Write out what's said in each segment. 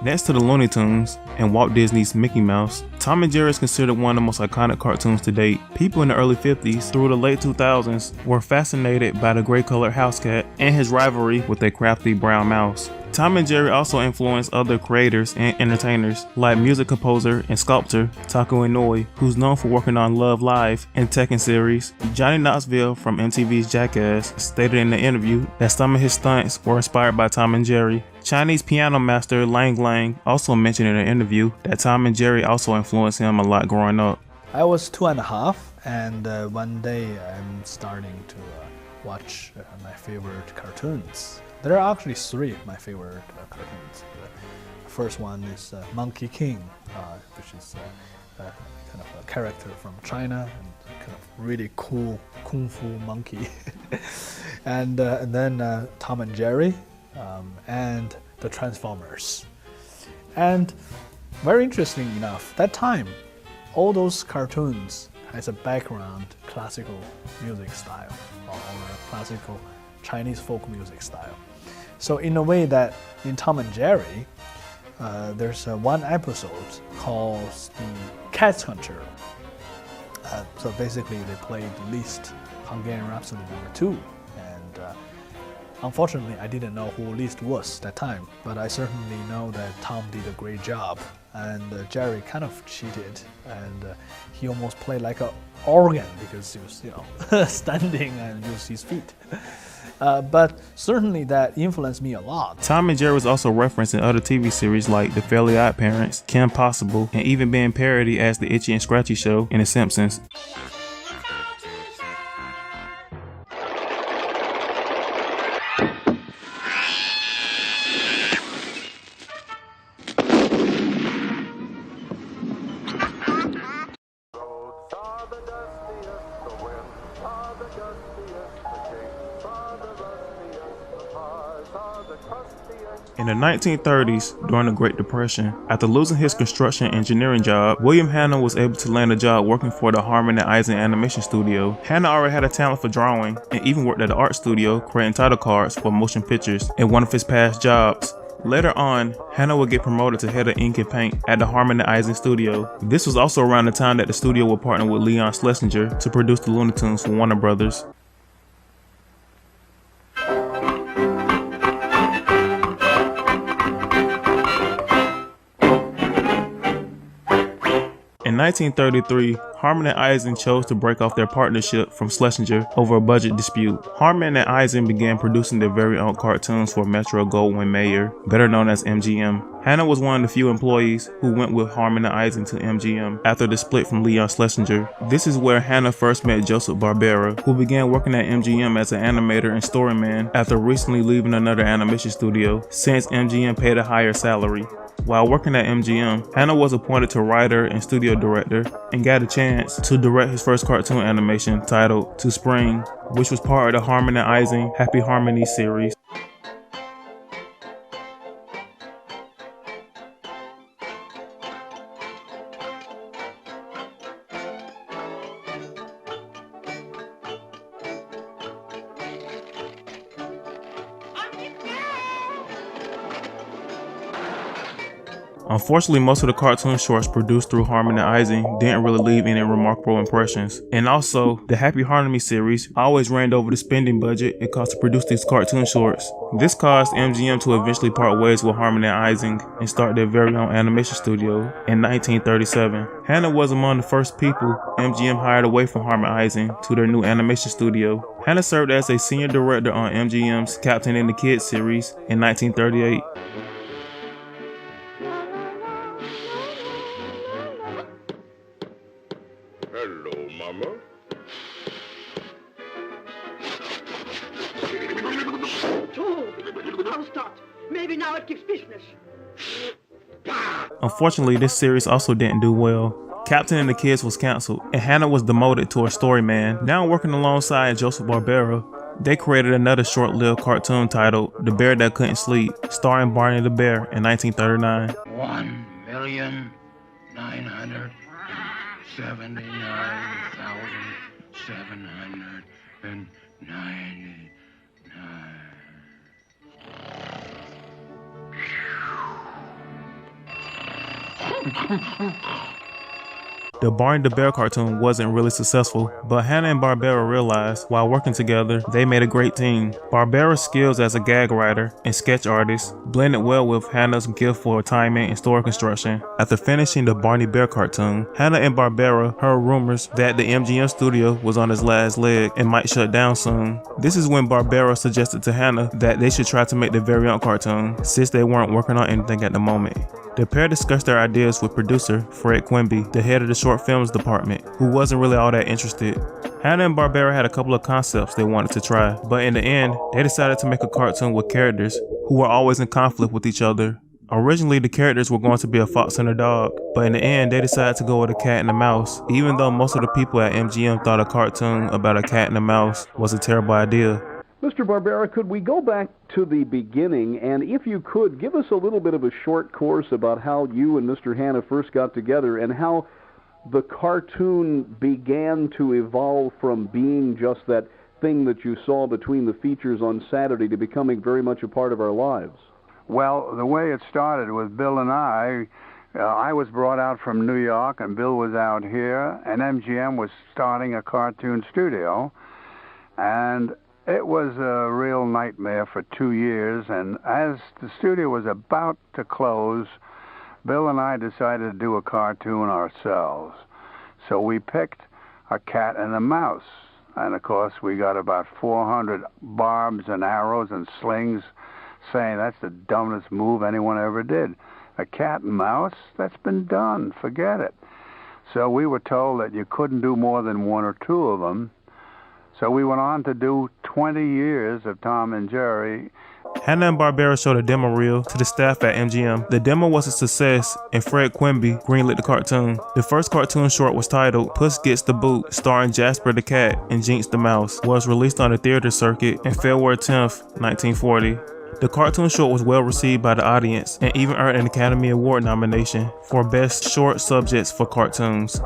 Next to the Looney Tunes and Walt Disney's Mickey Mouse, Tom and Jerry is considered one of the most iconic cartoons to date. People in the early 50s through the late 2000s were fascinated by the gray-colored house cat and his rivalry with a crafty brown mouse. Tom and Jerry also influenced other creators and entertainers like music composer and sculptor Taku Inouye, who's known for working on Love Live and Tekken series. Johnny Knoxville from MTV's Jackass stated in the interview that some of his stunts were inspired by Tom and Jerry. Chinese piano master Lang Lang also mentioned in an interview that Tom and Jerry also influenced him a lot growing up. I was 2.5, and one day I'm starting to watch my favorite cartoons. There are actually 3 of my favorite cartoons. The first one is Monkey King, which is kind of a character from China and kind of really cool kung fu monkey. and then Tom and Jerry and the Transformers. And very interesting enough, that time, all those cartoons has a background classical music style or classical Chinese folk music style. So in a way that in Tom and Jerry, there's one episode called the Cat Hunter. So basically they played Liszt Hungarian Rhapsody No. 2. And unfortunately I didn't know who Liszt was that time, but I certainly know that Tom did a great job. And Jerry kind of cheated, and he almost played like an organ because he was, standing and used his feet. But certainly that influenced me a lot. Tom and Jerry was also referenced in other TV series like The Fairly Odd Parents, Kim Possible, and even being parodied as The Itchy and Scratchy Show in The Simpsons. In the 1930s, during the Great Depression, after losing his construction engineering job, William Hanna was able to land a job working for the Harmon and Eisen animation studio. Hanna already had a talent for drawing and even worked at the art studio creating title cards for motion pictures in one of his past jobs. Later on, Hanna would get promoted to head of ink and paint at the Harmon and Eisen studio. This was also around the time that the studio would partner with Leon Schlesinger to produce the Looney Tunes for Warner Brothers. In 1933, Harmon and Eisen chose to break off their partnership from Schlesinger over a budget dispute. Harmon and Eisen began producing their very own cartoons for Metro-Goldwyn-Mayer, better known as MGM. Hanna was one of the few employees who went with Harmon and Eisen to MGM after the split from Leon Schlesinger. This is where Hanna first met Joseph Barbera, who began working at MGM as an animator and storyman after recently leaving another animation studio, since MGM paid a higher salary. While working at MGM, Hanna was appointed to writer and studio director and got a chance to direct his first cartoon animation titled To Spring, which was part of the Harmon and Eisen Happy Harmony series. Unfortunately, most of the cartoon shorts produced through Harmon and Eisen didn't really leave any remarkable impressions. And also, the Happy Harmony series always ran over the spending budget it cost to produce these cartoon shorts. This caused MGM to eventually part ways with Harmon and Eisen and start their very own animation studio in 1937. Hanna was among the first people MGM hired away from Harmon Eisen to their new animation studio. Hanna served as a senior director on MGM's Captain and the Kids series in 1938. Hello, Mama. So, now start. Maybe now it gives business. Unfortunately, this series also didn't do well. Captain and the Kids was canceled, and Hanna was demoted to a storyman. Now working alongside Joseph Barbera, they created another short-lived cartoon titled The Bear That Couldn't Sleep, starring Barney the Bear in 1939. 1,979,799. The Barney the Bear cartoon wasn't really successful, but Hanna and Barbera realized while working together, they made a great team. Barbera's skills as a gag writer and sketch artist blended well with Hanna's gift for timing and story construction. After finishing the Barney Bear cartoon, Hanna and Barbera heard rumors that the MGM studio was on its last leg and might shut down soon. This is when Barbera suggested to Hanna that they should try to make the variant cartoon, since they weren't working on anything at the moment. The pair discussed their ideas with producer Fred Quimby, the head of the short films department, who wasn't really all that interested. Hanna and Barbera had a couple of concepts they wanted to try, but in the end, they decided to make a cartoon with characters who were always in conflict with each other. Originally, the characters were going to be a fox and a dog, but in the end, they decided to go with a cat and a mouse, even though most of the people at MGM thought a cartoon about a cat and a mouse was a terrible idea. Mr. Barbera, could we go back to the beginning, and if you could, give us a little bit of a short course about how you and Mr. Hanna first got together and how the cartoon began to evolve from being just that thing that you saw between the features on Saturday to becoming very much a part of our lives. Well, the way it started with Bill and I was brought out from New York, and Bill was out here, and MGM was starting a cartoon studio, and it was a real nightmare for 2 years, and as the studio was about to close, Bill and I decided to do a cartoon ourselves. So we picked a cat and a mouse, and of course we got about 400 barbs and arrows and slings saying that's the dumbest move anyone ever did. A cat and mouse? That's been done. Forget it. So we were told that you couldn't do more than one or two of them. So we went on to do 20 years of Tom and Jerry. Hanna and Barbera showed a demo reel to the staff at MGM. The demo was a success, and Fred Quimby greenlit the cartoon. The first cartoon short was titled Puss Gets the Boot, starring Jasper the Cat and Jinx the Mouse, was released on the theater circuit on February 10th, 1940. The cartoon short was well received by the audience and even earned an Academy Award nomination for Best Short Subjects for Cartoons.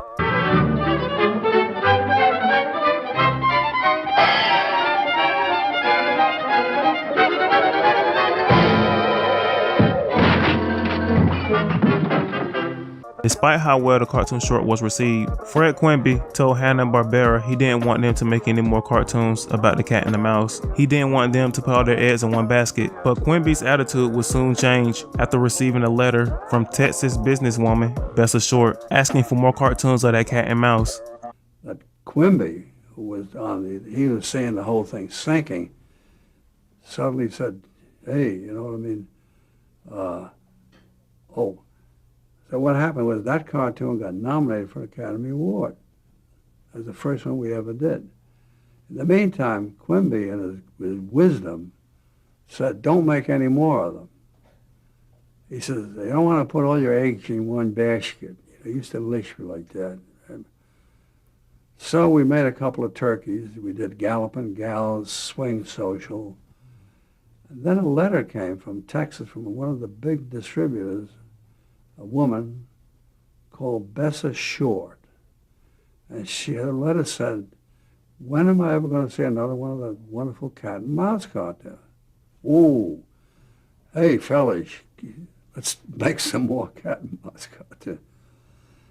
Despite how well the cartoon short was received, Fred Quimby told Hanna and Barbera he didn't want them to make any more cartoons about the cat and the mouse. He didn't want them to put all their eggs in one basket. But Quimby's attitude would soon change after receiving a letter from Texas businesswoman Bessa Short asking for more cartoons of that cat and mouse. That Quimby, who was he was seeing the whole thing sinking, suddenly said, hey, you know what I mean? So what happened was that cartoon got nominated for an Academy Award as the first one we ever did. In the meantime, Quimby, in his wisdom, said, don't make any more of them. He says, you don't want to put all your eggs in one basket. He used to lish me like that. And so we made a couple of turkeys. We did Galloping Gals, Swing Social. And then a letter came from Texas from one of the big distributors, a woman called Bessa Short. And her letter said, when am I ever going to see another one of the wonderful cat and mouse cartoons? Ooh, hey, fellas, let's make some more cat and mouse cartoons.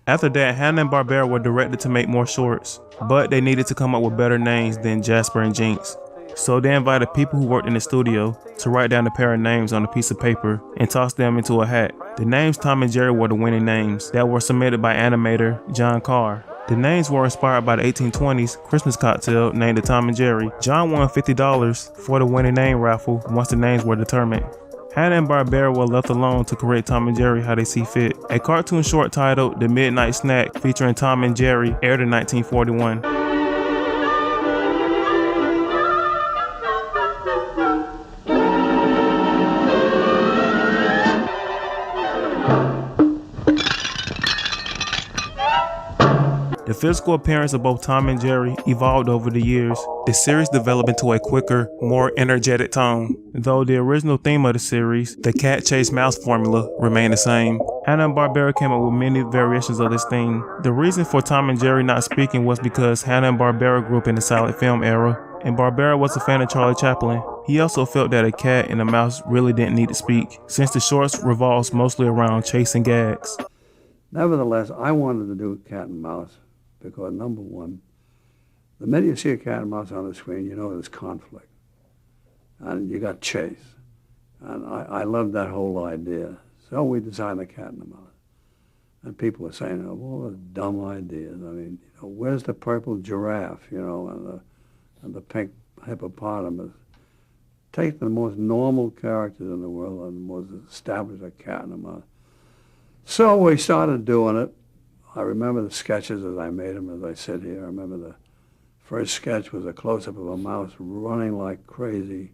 After that, Hanna and Barbera were directed to make more shorts, but they needed to come up with better names than Jasper and Jinx. So they invited people who worked in the studio to write down a pair of names on a piece of paper and toss them into a hat. The names Tom and Jerry were the winning names that were submitted by animator John Carr. The names were inspired by the 1820s Christmas cocktail named the Tom and Jerry. John won $50 for the winning name raffle once the names were determined. Hanna and Barbera were left alone to create Tom and Jerry how they see fit. A cartoon short titled The Midnight Snack featuring Tom and Jerry aired in 1941. The physical appearance of both Tom and Jerry evolved over the years. The series developed into a quicker, more energetic tone. Though the original theme of the series, the cat chase mouse formula, remained the same. Hanna and Barbera came up with many variations of this theme. The reason for Tom and Jerry not speaking was because Hanna and Barbera grew up in the silent film era, and Barbera was a fan of Charlie Chaplin. He also felt that a cat and a mouse really didn't need to speak, since the shorts revolves mostly around chasing gags. Nevertheless, I wanted to do cat and mouse because, number one, the minute you see a cat and mouse on the screen, you know there's conflict. And you got chase. And I loved that whole idea. So we designed the cat and the mouse. And people were saying, oh, all those dumb ideas. I mean, where's the purple giraffe, and the pink hippopotamus? Take the most normal characters in the world and most establish a cat and a mouse. So we started doing it. I remember the sketches as I made them, as I sit here. I remember the first sketch was a close-up of a mouse running like crazy,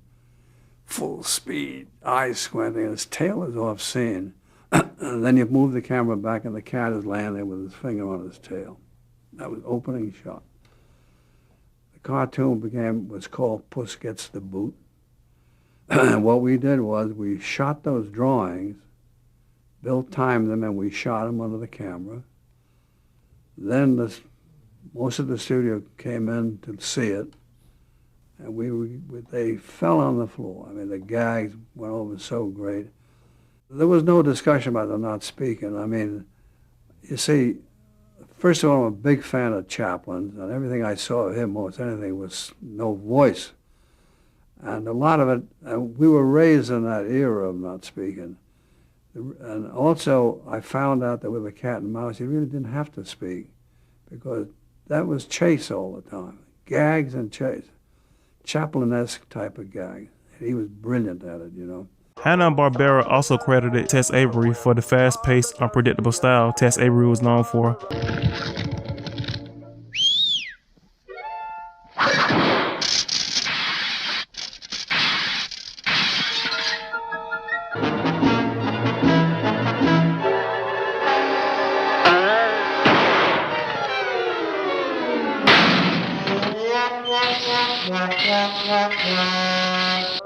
full speed, eyes squinting, and his tail is off scene. And then you move the camera back and the cat is laying there with his finger on his tail. That was opening shot. The cartoon was called Puss Gets the Boot. And what we did was we shot those drawings, Bill timed them, and we shot them under the camera. Then most of the studio came in to see it, and they fell on the floor. I mean, the gags went over so great. There was no discussion about them not speaking. I mean, you see, first of all, I'm a big fan of Chaplin's, and everything I saw of him, most anything, was no voice. And a lot of it, we were raised in that era of not speaking. And also, I found out that with a cat and mouse, you really didn't have to speak, because that was chase all the time, gags and chase, Chaplin-esque type of gag. He was brilliant at it, Hanna and Barbera also credited Tex Avery for the fast-paced, unpredictable style Tex Avery was known for.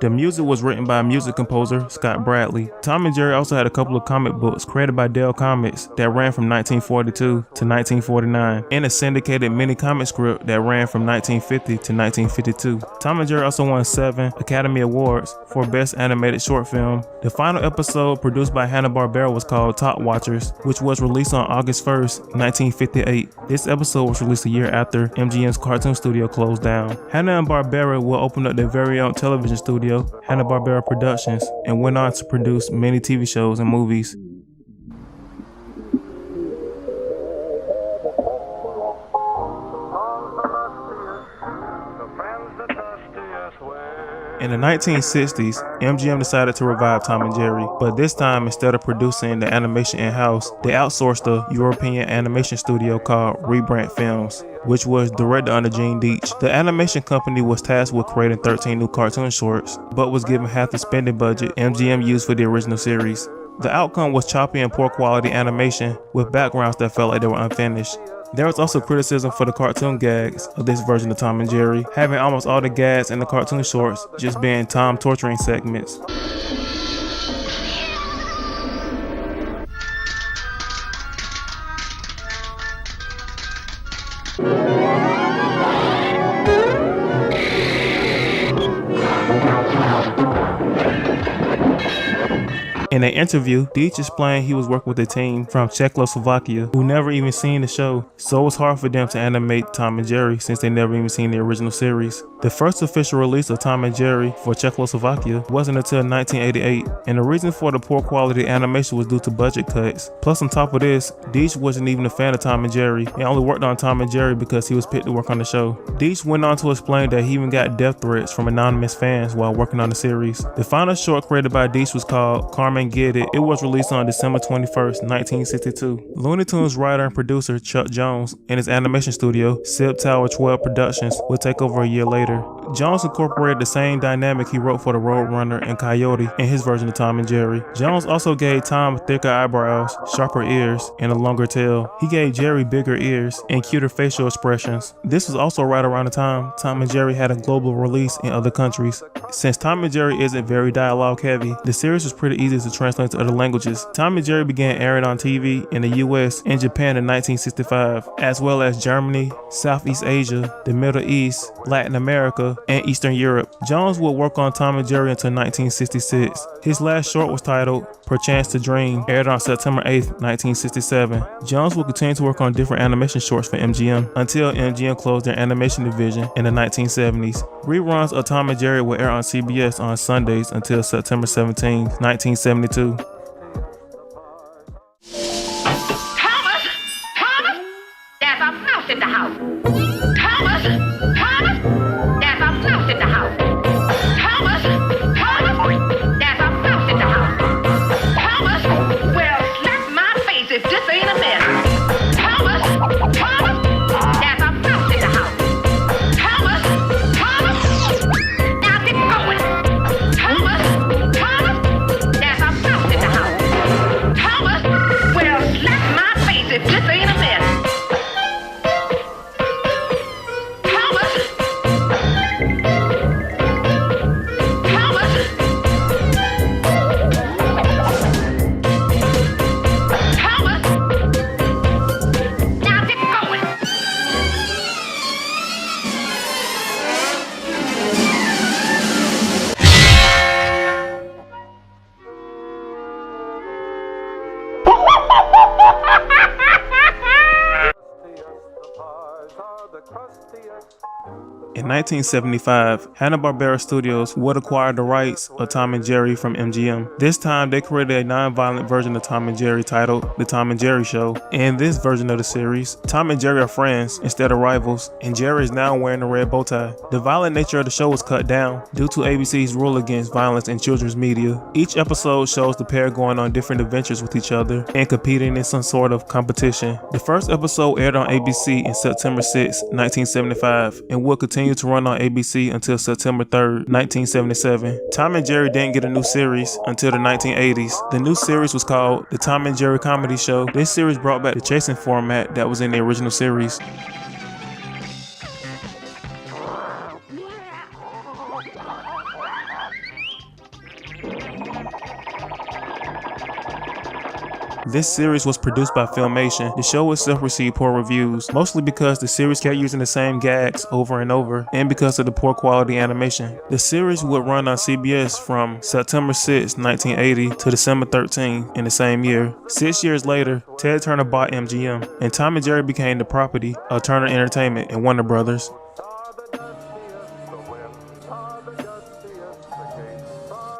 The music was written by music composer Scott Bradley. Tom and Jerry also had a couple of comic books created by Dell Comics that ran from 1942 to 1949, and a syndicated mini comic script that ran from 1950 to 1952. Tom and Jerry also won 7 Academy Awards for Best Animated Short Film. The final episode, produced by Hanna-Barbera, was called Top Watchers, which was released on August 1st, 1958. This episode was released a year after MGM's cartoon studio closed down. Hanna and Barbera will open up their very own television studio, Hanna-Barbera Productions, and went on to produce many TV shows and movies. In the 1960s, MGM decided to revive Tom and Jerry, but this time, instead of producing the animation in-house, they outsourced a European animation studio called Rebrandt Films, which was directed under Gene Deitch. The animation company was tasked with creating 13 new cartoon shorts, but was given half the spending budget MGM used for the original series. The outcome was choppy and poor quality animation with backgrounds that felt like they were unfinished. There was also criticism for the cartoon gags of this version of Tom and Jerry, having almost all the gags in the cartoon shorts just being Tom torturing segments. In an interview, Deitch explained he was working with a team from Czechoslovakia who never even seen the show, so it was hard for them to animate Tom and Jerry since they never even seen the original series. The first official release of Tom and Jerry for Czechoslovakia wasn't until 1988, and the reason for the poor quality animation was due to budget cuts. Plus, on top of this, Deitch wasn't even a fan of Tom and Jerry. He only worked on Tom and Jerry because he was picked to work on the show. Deitch went on to explain that he even got death threats from anonymous fans while working on the series. The final short created by Deitch was called Carmen Get It. It was released on December 21st, 1962. Looney Tunes writer and producer Chuck Jones and his animation studio, Sib Tower 12 Productions, would take over a year later. Jones incorporated the same dynamic he wrote for the Roadrunner and Coyote in his version of Tom and Jerry. Jones also gave Tom thicker eyebrows, sharper ears, and a longer tail. He gave Jerry bigger ears and cuter facial expressions. This was also right around the time Tom and Jerry had a global release in other countries. Since Tom and Jerry isn't very dialogue heavy, the series was pretty easy to translate to other languages. Tom and Jerry began airing on TV in the US and Japan in 1965, as well as Germany, Southeast Asia, the Middle East, Latin America, America and Eastern Europe. Jones would work on Tom and Jerry until 1966. His last short was titled Perchance to Dream, aired on September 8, 1967. Jones would continue to work on different animation shorts for MGM until MGM closed their animation division in the 1970s. Reruns of Tom and Jerry would air on CBS on Sundays until September 17, 1972. Thomas! Thomas! There's a mouse in the house! Thomas! Thomas! There's a mouse in the house! Thomas! Thomas! There's a mouse in the house! Thomas! Well, slap my face if this ain't a mess! Thomas! Thomas! There's a mouse in the house! Thomas! Thomas! Now get going! Thomas! Thomas! There's a mouse in the house! Thomas! Well, slap my face if this ain't a mess! Thomas! Thomas! Thomas! Now get going! In 1975, Hanna-Barbera Studios would acquire the rights of Tom and Jerry from MGM. This time, they created a non-violent version of Tom and Jerry titled The Tom and Jerry Show. In this version of the series, Tom and Jerry are friends instead of rivals, and Jerry is now wearing a red bow tie. The violent nature of the show was cut down due to ABC's rule against violence in children's media. Each episode shows the pair going on different adventures with each other and competing in some sort of competition. The first episode aired on ABC in September 6, 1975, and would continue to run on ABC until September 3, 1977. Tom and Jerry didn't get a new series until the 1980s. The new series was called The Tom and Jerry Comedy Show. This series brought back the chasing format that was in the original series. This series was produced by Filmation. The show itself received poor reviews, mostly because the series kept using the same gags over and over, and because of the poor quality animation. The series would run on CBS from September 6, 1980 to December 13 in the same year. 6 years later, Ted Turner bought MGM, and Tom and Jerry became the property of Turner Entertainment and Warner Brothers.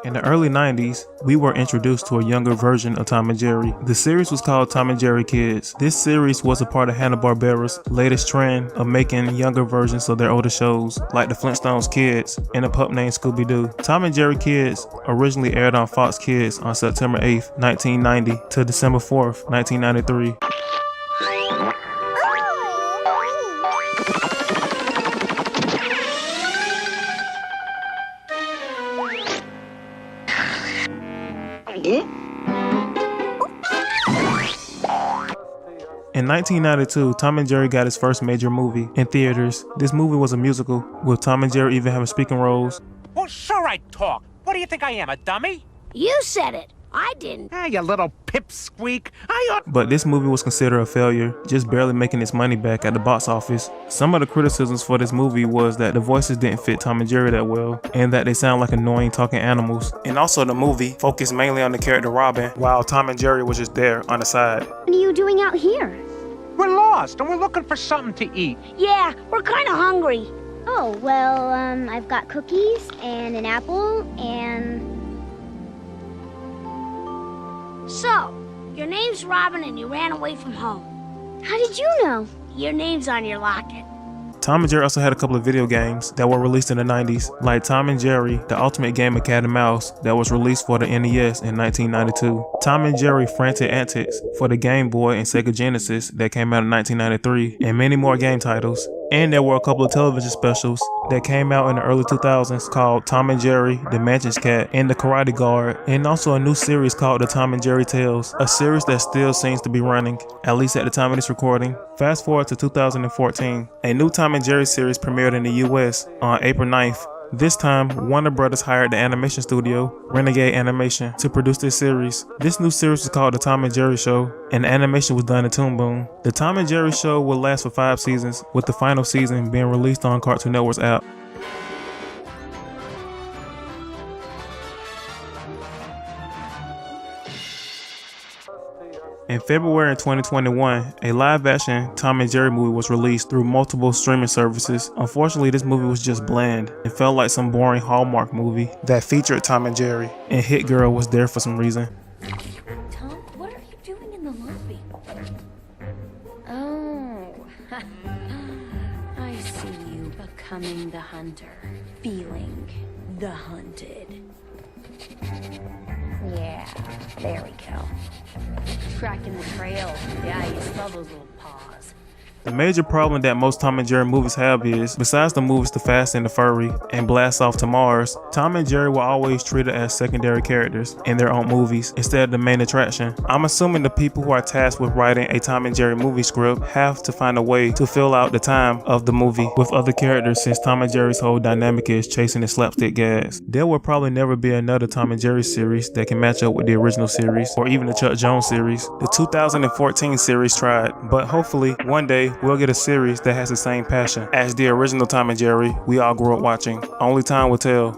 In the early 90s, we were introduced to a younger version of Tom and Jerry. The series was called Tom and Jerry Kids. This series was a part of Hanna-Barbera's latest trend of making younger versions of their older shows, like the Flintstones Kids and a pup named Scooby-Doo. Tom and Jerry Kids originally aired on Fox Kids on September 8, 1990 to December 4, 1993. In 1992, Tom and Jerry got his first major movie in theaters. This movie was a musical, with Tom and Jerry even having speaking roles. Well, sure I talk. What do you think I am, a dummy? You said it. I didn't. Hey, you little pipsqueak. But this movie was considered a failure, just barely making its money back at the box office. Some of the criticisms for this movie was that the voices didn't fit Tom and Jerry that well, and that they sound like annoying talking animals. And also the movie focused mainly on the character Robin, while Tom and Jerry was just there on the side. What are you doing out here? We're lost, and we're looking for something to eat. Yeah, we're kind of hungry. Oh, well, I've got cookies and an apple and... So, your name's Robin and you ran away from home. How did you know? Your name's on your locket. Tom and Jerry also had a couple of video games that were released in the 90s, like Tom and Jerry, the ultimate game of cat and mouse that was released for the NES in 1992. Tom and Jerry Frantic Antics for the Game Boy and Sega Genesis that came out in 1993, and many more game titles. And there were a couple of television specials that came out in the early 2000s called Tom and Jerry, The Mansions Cat, and The Karate Guard, and also a new series called The Tom and Jerry Tales, a series that still seems to be running, at least at the time of this recording. Fast forward to 2014, a new Tom and Jerry series premiered in the US on April 9th. This time, Warner Brothers hired the animation studio, Renegade Animation, to produce this series. This new series was called The Tom and Jerry Show, and the animation was done in Toon Boom. The Tom and Jerry Show will last for 5 seasons, with the final season being released on Cartoon Network's app. In February 2021, a live-action Tom and Jerry movie was released through multiple streaming services. Unfortunately, this movie was just bland. It felt like some boring Hallmark movie that featured Tom and Jerry, and Hit Girl was there for some reason. Tom, what are you doing in the lobby? Oh, I see you becoming the hunter, feeling the hunted. Yeah, there we go. Tracking the trail. Yeah, I used to love those little paws. The major problem that most Tom and Jerry movies have is, besides the movies The Fast and the Furry and Blast Off to Mars, Tom and Jerry were always treated as secondary characters in their own movies instead of the main attraction. I'm assuming the people who are tasked with writing a Tom and Jerry movie script have to find a way to fill out the time of the movie with other characters, since Tom and Jerry's whole dynamic is chasing the slapstick gags. There will probably never be another Tom and Jerry series that can match up with the original series or even the Deitch-jones series. The 2014 series tried, but hopefully one day we'll get a series that has the same passion as the original Tom and Jerry we all grew up watching. Only time will tell.